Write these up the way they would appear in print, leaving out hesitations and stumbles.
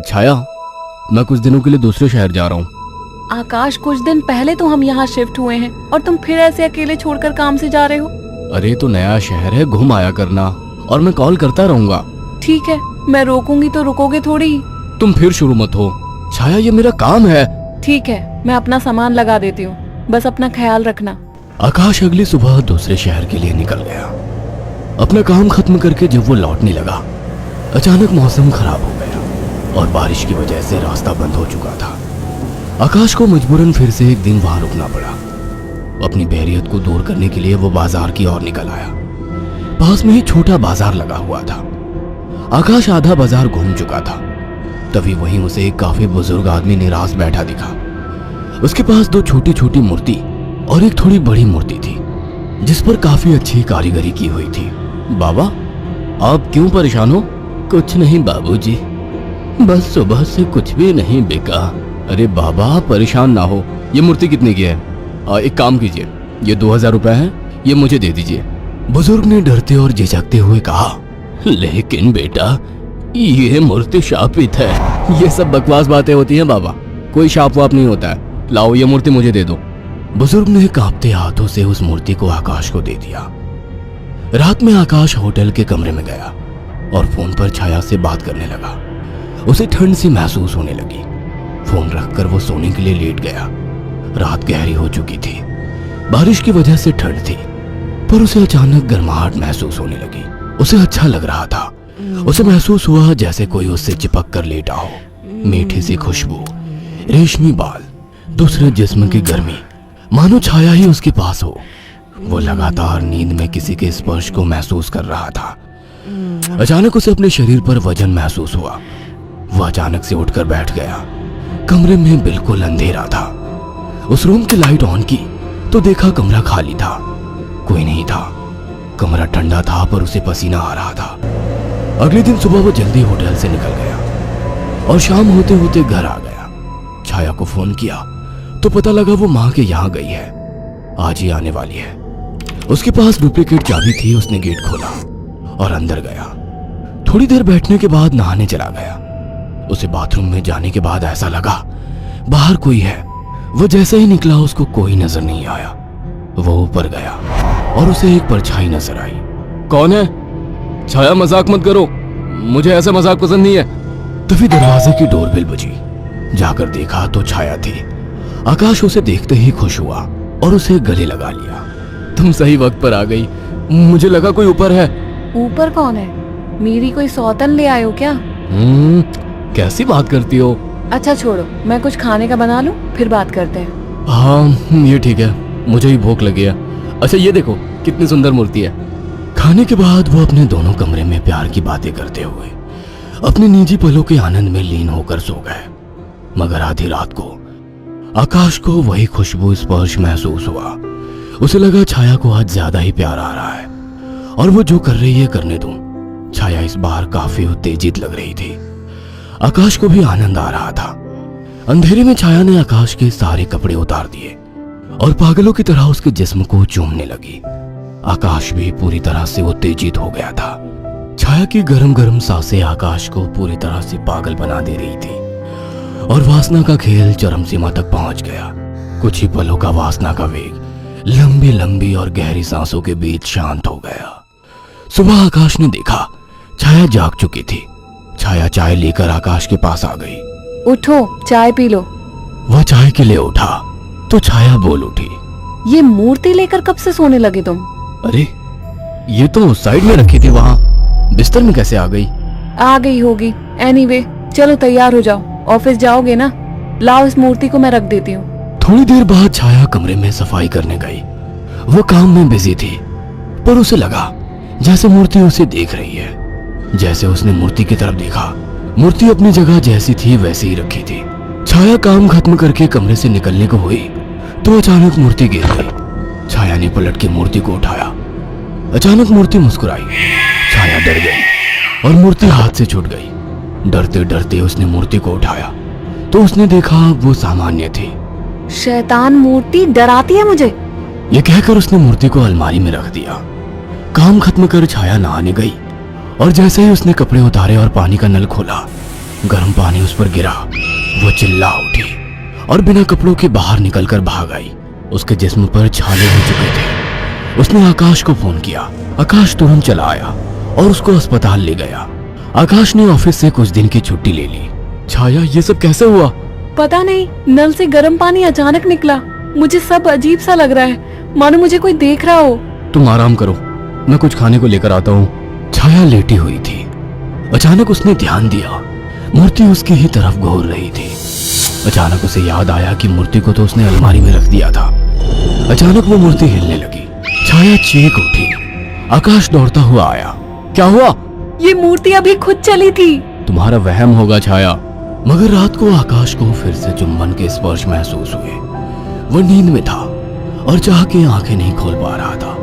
छाया, मैं कुछ दिनों के लिए दूसरे शहर जा रहा हूँ। आकाश, कुछ दिन पहले तो हम यहाँ शिफ्ट हुए हैं और तुम फिर ऐसे अकेले छोड़कर काम से जा रहे हो। अरे तो नया शहर है, घूम आया करना, और मैं कॉल करता रहूंगा। ठीक है, मैं रोकूंगी तो रुकोगे थोड़ी ही। तुम फिर शुरू मत हो छाया, ये मेरा काम है। ठीक है, मैं अपना सामान लगा देती हूँ, बस अपना ख्याल रखना। आकाश अगली सुबह दूसरे शहर के लिए निकल गया। अपना काम खत्म करके जब वो लौटने लगा, अचानक मौसम खराब हो गया और बारिश की वजह से रास्ता बंद हो चुका था। आकाश को मजबूरन फिर से एक दिन वहां रुकना पड़ा। अपनी बोरियत को दूर करने के लिए वो बाजार की ओर निकल आया। पास में ही छोटा बाजार लगा हुआ था। आकाश आधा बाजार घूम चुका था, तभी वहीं उसे एक काफी बुजुर्ग आदमी निराश बैठा दिखा। उसके पास दो छोटी छोटी मूर्ति और एक थोड़ी बड़ी मूर्ति थी, जिस पर काफी अच्छी कारीगरी की हुई थी। बाबा, आप क्यों परेशान हो? कुछ नहीं बाबूजी, बस सुबह से कुछ भी नहीं बिका। अरे बाबा, परेशान ना हो। ये मूर्ति कितने की है? एक काम कीजिए, ये 2000 रुपए है, ये मुझे दे दीजिए। बुजुर्ग ने डरते और झिझकते हुए कहा, लेकिन बेटा, ये मूर्ति शापित है। ये सब बकवास बातें होती हैं बाबा, कोई शाप वाप नहीं होता है। लाओ, ये मूर्ति मुझे दे दो। बुजुर्ग ने कांपते हाथों से उस मूर्ति को आकाश को दे दिया। रात में आकाश होटल के कमरे में गया और फोन पर छाया से बात करने लगा। उसे ठंड सी महसूस होने लगी। फोन रखकर वो सोने के लिए लेट गया। रात गहरी हो चुकी थी, बारिश की वजह से ठंड थी, पर उसे अचानक गर्माहट महसूस होने लगी। उसे अच्छा लग रहा था। उसे महसूस हुआ जैसे कोई उससे चिपक कर लेटा हो। मीठी सी खुशबू, रेशमी बाल, दूसरे जिस्म की गर्मी, मानो छाया ही उसके पास हो। वो लगातार नींद में किसी के स्पर्श को महसूस कर रहा था। अचानक उसे अपने शरीर पर वजन महसूस हुआ। वो अचानक से उठकर बैठ गया। कमरे में बिल्कुल अंधेरा था। उस रूम की लाइट ऑन की तो देखा कमरा खाली था, कोई नहीं था। कमरा ठंडा था पर उसे पसीना आ रहा था। अगले दिन सुबह वो जल्दी होटल से निकल गया और शाम होते होते घर आ गया। छाया को फोन किया तो पता लगा वो माँ के यहाँ गई है, आज ही आने वाली है। उसके पास डुप्लीकेट चाबी थी। उसने गेट खोला और अंदर गया। थोड़ी देर बैठने के बाद नहाने चला गया। उसे बाथरूम में जाने के बाद ऐसा लगा बाहर कोई है। वो जैसे ही निकला उसको कोई नजर नहीं आया। वो ऊपर गया और उसे एक परछाई नजर आई। कौन है? छाया, मजाक मत करो, मुझे ऐसा मजाक पसंद नहीं है। तभी दरवाजे की डोरबेल बजी। जाकर देखा तो छाया थी। आकाश उसे देखते ही खुश हुआ और उसे गले लगा लिया। तुम सही वक्त पर आ गई, मुझे लगा कोई ऊपर है। ऊपर कौन है? मेरी कोई सौतन ले आए हो क्या? कैसी बात करती हो? अच्छा छोड़ो, मैं कुछ खाने का बना लूं, फिर बात करते हैं। हाँ ये ठीक है, मुझे ही भूख लगी है। अच्छा ये देखो कितनी सुंदर मूर्ति है। खाने के बाद वो अपने दोनों कमरे में प्यार की बातें करते हुए अपने निजी पलों के आनंद में लीन होकर सो गए। मगर आधी रात को आकाश को वही खुशबू स्पर्श महसूस हुआ। उसे लगा छाया को आज ज्यादा ही प्यार आ रहा है और वो जो कर रही है करने दूं। छाया इस बार काफी उत्तेजित लग रही थी। आकाश को भी आनंद आ रहा था। अंधेरे में छाया ने आकाश के सारे कपड़े उतार दिए और पागलों की तरह उसके जिस्म को चूमने लगी। आकाश भी पूरी तरह से उत्तेजित हो गया था। छाया की गरम गरम सांसें आकाश को पूरी तरह से पागल बना दे रही थी और वासना का खेल चरम सीमा तक पहुंच गया। कुछ ही पलों का वासना का वेग लंबी लंबी और गहरी सांसों के बीच शांत हो गया। सुबह आकाश ने देखा छाया जाग चुकी थी। छाया चाय लेकर आकाश के पास आ गई। उठो, चाय पी लो। वह चाय के लिए उठा तो छाया बोल उठी, ये मूर्ति लेकर कब से सोने लगे तुम? अरे ये तो साइड में रखी थी, वहां बिस्तर में कैसे आ गई? आ गई होगी। एनीवे, चलो तैयार हो जाओ, ऑफिस जाओगे ना? लाओ इस मूर्ति को मैं रख देती हूँ। थोड़ी देर बाद छाया कमरे में सफाई करने गई। वो काम में बिजी थी, पर उसे लगा जैसे मूर्ति उसे देख रही है। जैसे उसने मूर्ति की तरफ देखा, मूर्ति अपनी जगह जैसी थी वैसे ही रखी थी। छाया काम खत्म करके कमरे से निकलने को हुई तो अचानक मूर्ति गिर गई। छाया ने पलट के मूर्ति को उठाया। अचानक मूर्ति मुस्कुराई। छाया डर गई और मूर्ति हाथ से छूट गई। डरते डरते उसने मूर्ति को उठाया तो उसने देखा वो सामान्य थी। शैतान मूर्ति डराती है मुझे। ये कहकर उसने मूर्ति को अलमारी में रख दिया। काम खत्म कर छाया नहाने गई और जैसे ही उसने कपड़े उतारे और पानी का नल खोला गर्म पानी उस पर गिरा। वो चिल्ला उठी और बिना कपड़ों के बाहर निकलकर भाग आई। उसके जिस्म पर छाले हो चुके थे। उसने आकाश को फोन किया। आकाश तुरंत चला आया और उसको अस्पताल ले गया। आकाश ने ऑफिस से कुछ दिन की छुट्टी ले ली। छाया, ये सब कैसे हुआ? पता नहीं, नल से गर्म पानी अचानक निकला। मुझे सब अजीब सा लग रहा है, मानो मुझे कोई देख रहा हो। तुम आराम करो, मैं कुछ खाने को लेकर आता हूँ। छाया लेटी हुई थी। अचानक उसने ध्यान दिया, मूर्ति उसकी ही तरफ घूर रही थी। अचानक उसे याद आया कि मूर्ति को तो उसने अलमारी में रख दिया था। अचानक वो मूर्ति हिलने लगी। छाया चीख उठी। आकाश दौड़ता हुआ आया। क्या हुआ? ये मूर्ति अभी खुद चली थी। तुम्हारा वहम होगा छाया। मगर रात को आकाश को फिर से चुंबन के स्पर्श महसूस हुए। वो नींद में था और चाह के आंखें नहीं खोल पा रहा था,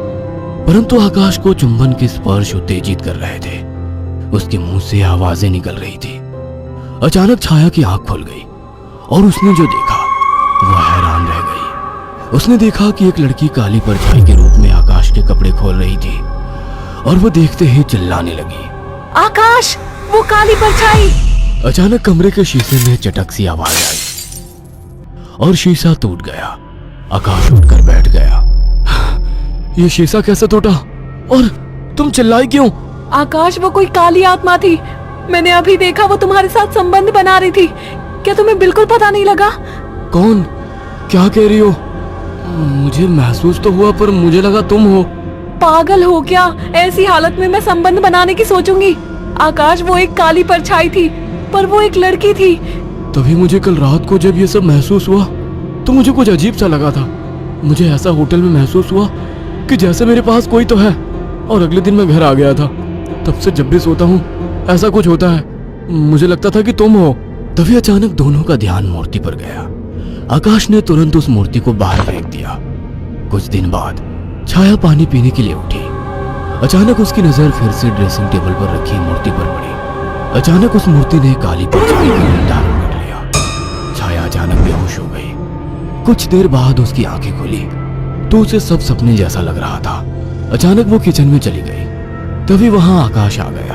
परंतु आकाश को चुंबन के स्पर्श उत्तेजित कर रहे थे। उसके मुंह से आवाजें निकल रही थी। अचानक छाया की आंख खुल गई और उसने जो देखा वो हैरान रह गई। उसने देखा कि एक लड़की काली परछाई के रूप में आकाश के कपड़े खोल रही थी और वो देखते ही चिल्लाने लगी, आकाश, वो काली परछाई! अचानक कमरे के शीशे में चटक सी आवाज आई और शीशा टूट गया। आकाश उठकर बैठ गया। ये शीशा कैसे टूटा? और तुम चिल्लाई क्यों? आकाश, वो कोई काली आत्मा थी। मैंने अभी देखा, वो तुम्हारे साथ संबंध बना रही थी। क्या तुम्हें बिल्कुल पता नहीं लगा? कौन? क्या कह रही हो? मुझे महसूस तो हुआ, पर मुझे लगा तुम हो। पागल हो क्या? ऐसी हालत में मैं संबंध बनाने की सोचूंगी? आकाश, वो एक काली परछाई थी, पर वो एक लड़की थी। तभी मुझे कल रात को जब ये सब महसूस हुआ तो मुझे कुछ अजीब सा लगा था। मुझे ऐसा होटल में महसूस हुआ कि जैसे मेरे पास कोई तो है। और अगले दिन मैं घर आ गया था। तब से जब भी सोता हूँ ऐसा कुछ होता है। मुझे लगता था कि तुम हो। तभी अचानक दोनों का ध्यान मूर्ति पर गया। आकाश ने तुरंत उस मूर्ति को बाहर फेंक दिया। कुछ दिन बाद छाया पानी पीने के लिए उठी। अचानक उसकी नजर फिर से ड्रेसिंग टेबल पर रखी मूर्ति पर पड़ी। अचानक उस मूर्ति ने काली परछाई का रूप धारण कर लिया। छाया अचानक बेहोश हो गई। कुछ देर बाद उसकी आंखें खुली तो उसे सब सपने जैसा लग रहा था। अचानक वो किचन में चली गई। तभी वहां आकाश आ गया।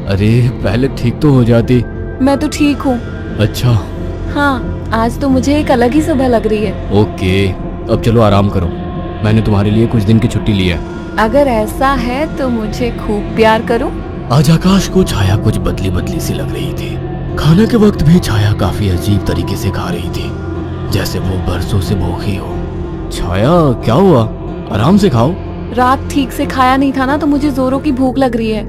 अरे, पहले ठीक तो हो जाती। मैं तो ठीक हूँ। अच्छा। हाँ, आज तो मुझे एक अलग ही सुबह लग रही है। ओके, अब चलो आराम करो। मैंने तुम्हारे लिए कुछ दिन की छुट्टी ली है। अगर ऐसा है तो मुझे खूब प्यार करो। आज आकाश को छाया कुछ बदली बदली सी लग रही थी। खाने के वक्त भी छाया काफी अजीब तरीके से खा रही थी, जैसे वो बरसों से भूखी हो। छाया, क्या हुआ? आराम से खाओ। रात ठीक से खाया नहीं था ना, तो मुझे जोरों की भूख लग रही है।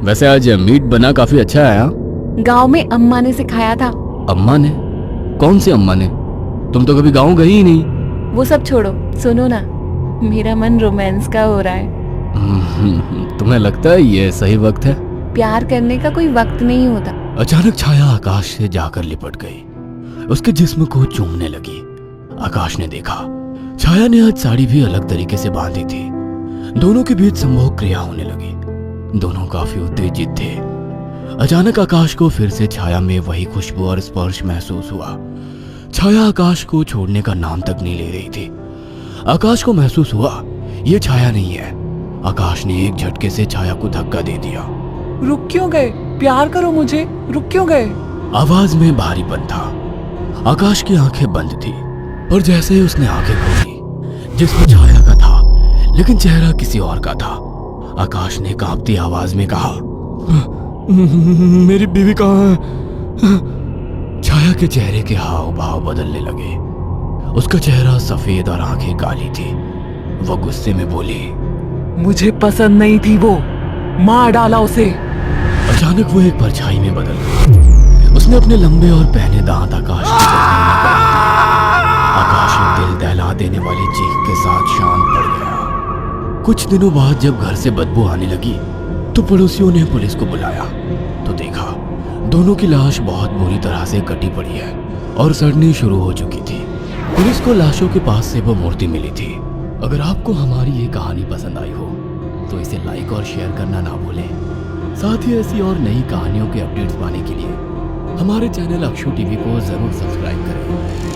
वैसे आज मीट बना काफी अच्छा है। हाँ? गांव में अम्मा ने सिखाया था। अम्मा ने? कौन सी अम्मा ने? तुम तो कभी गांव गई ही नहीं। वो सब छोड़ो, सुनो ना, मेरा मन रोमांस का हो रहा है। तुम्हें लगता है ये सही वक्त है? प्यार करने का कोई वक्त नहीं होता। अचानक छाया आकाश से जाकर लिपट गई। उसके जिस्म को चूमने लगी। आकाश ने देखा छाया ने आज साड़ी भी अलग तरीके से बांधी थी। दोनों के बीच संभोग क्रिया होने लगी। दोनों काफी उत्तेजित थे। अचानक आकाश को फिर से छाया में वही खुशबू और स्पर्श महसूस हुआ। छाया आकाश को छोड़ने का नाम तक नहीं ले रही थी। आकाश को महसूस हुआ ये छाया नहीं है। आकाश ने एक झटके से छाया को धक्का दे दिया। रुक क्यों गए? प्यार करो मुझे, रुक क्यों गए? आवाज में भारीपन था। आकाश की आंखें बंद थी, पर जैसे ही उसने आंखें खोली, जिसमें छाया का था लेकिन चेहरा किसी और का था। आकाश ने कांपती आवाज में कहा, मेरी बीवी कहाँ है? छाया के चेहरे के हाव भाव बदलने लगे। उसका चेहरा सफेद और आंखें काली थी। वो गुस्से में बोली, मुझे पसंद नहीं थी वो, मार डाला उसे। अचानक वो एक परछाई में बदल गई। उसने अपने लंबे और पहने दांत आकाश की गर्दन में गाड़ दिए। आकाश एक दिल दहला देने वाली चीख के साथ शांत पड़ गया। कुछ दिनों बाद जब घर से बदबू आने लगी तो पड़ोसियों ने पुलिस को बुलाया तो देखा दोनों की लाश बहुत बुरी तरह से कटी पड़ी है और सड़नी शुरू हो चुकी थी। पुलिस को लाशों के पास से वो मूर्ति मिली थी। अगर आपको हमारी ये कहानी पसंद आई हो तो इसे लाइक और शेयर करना ना भूलें। साथ ही ऐसी और नई कहानियों के अपडेट्स पाने के लिए हमारे चैनल अक्षु टीवी को जरूर सब्सक्राइब करें।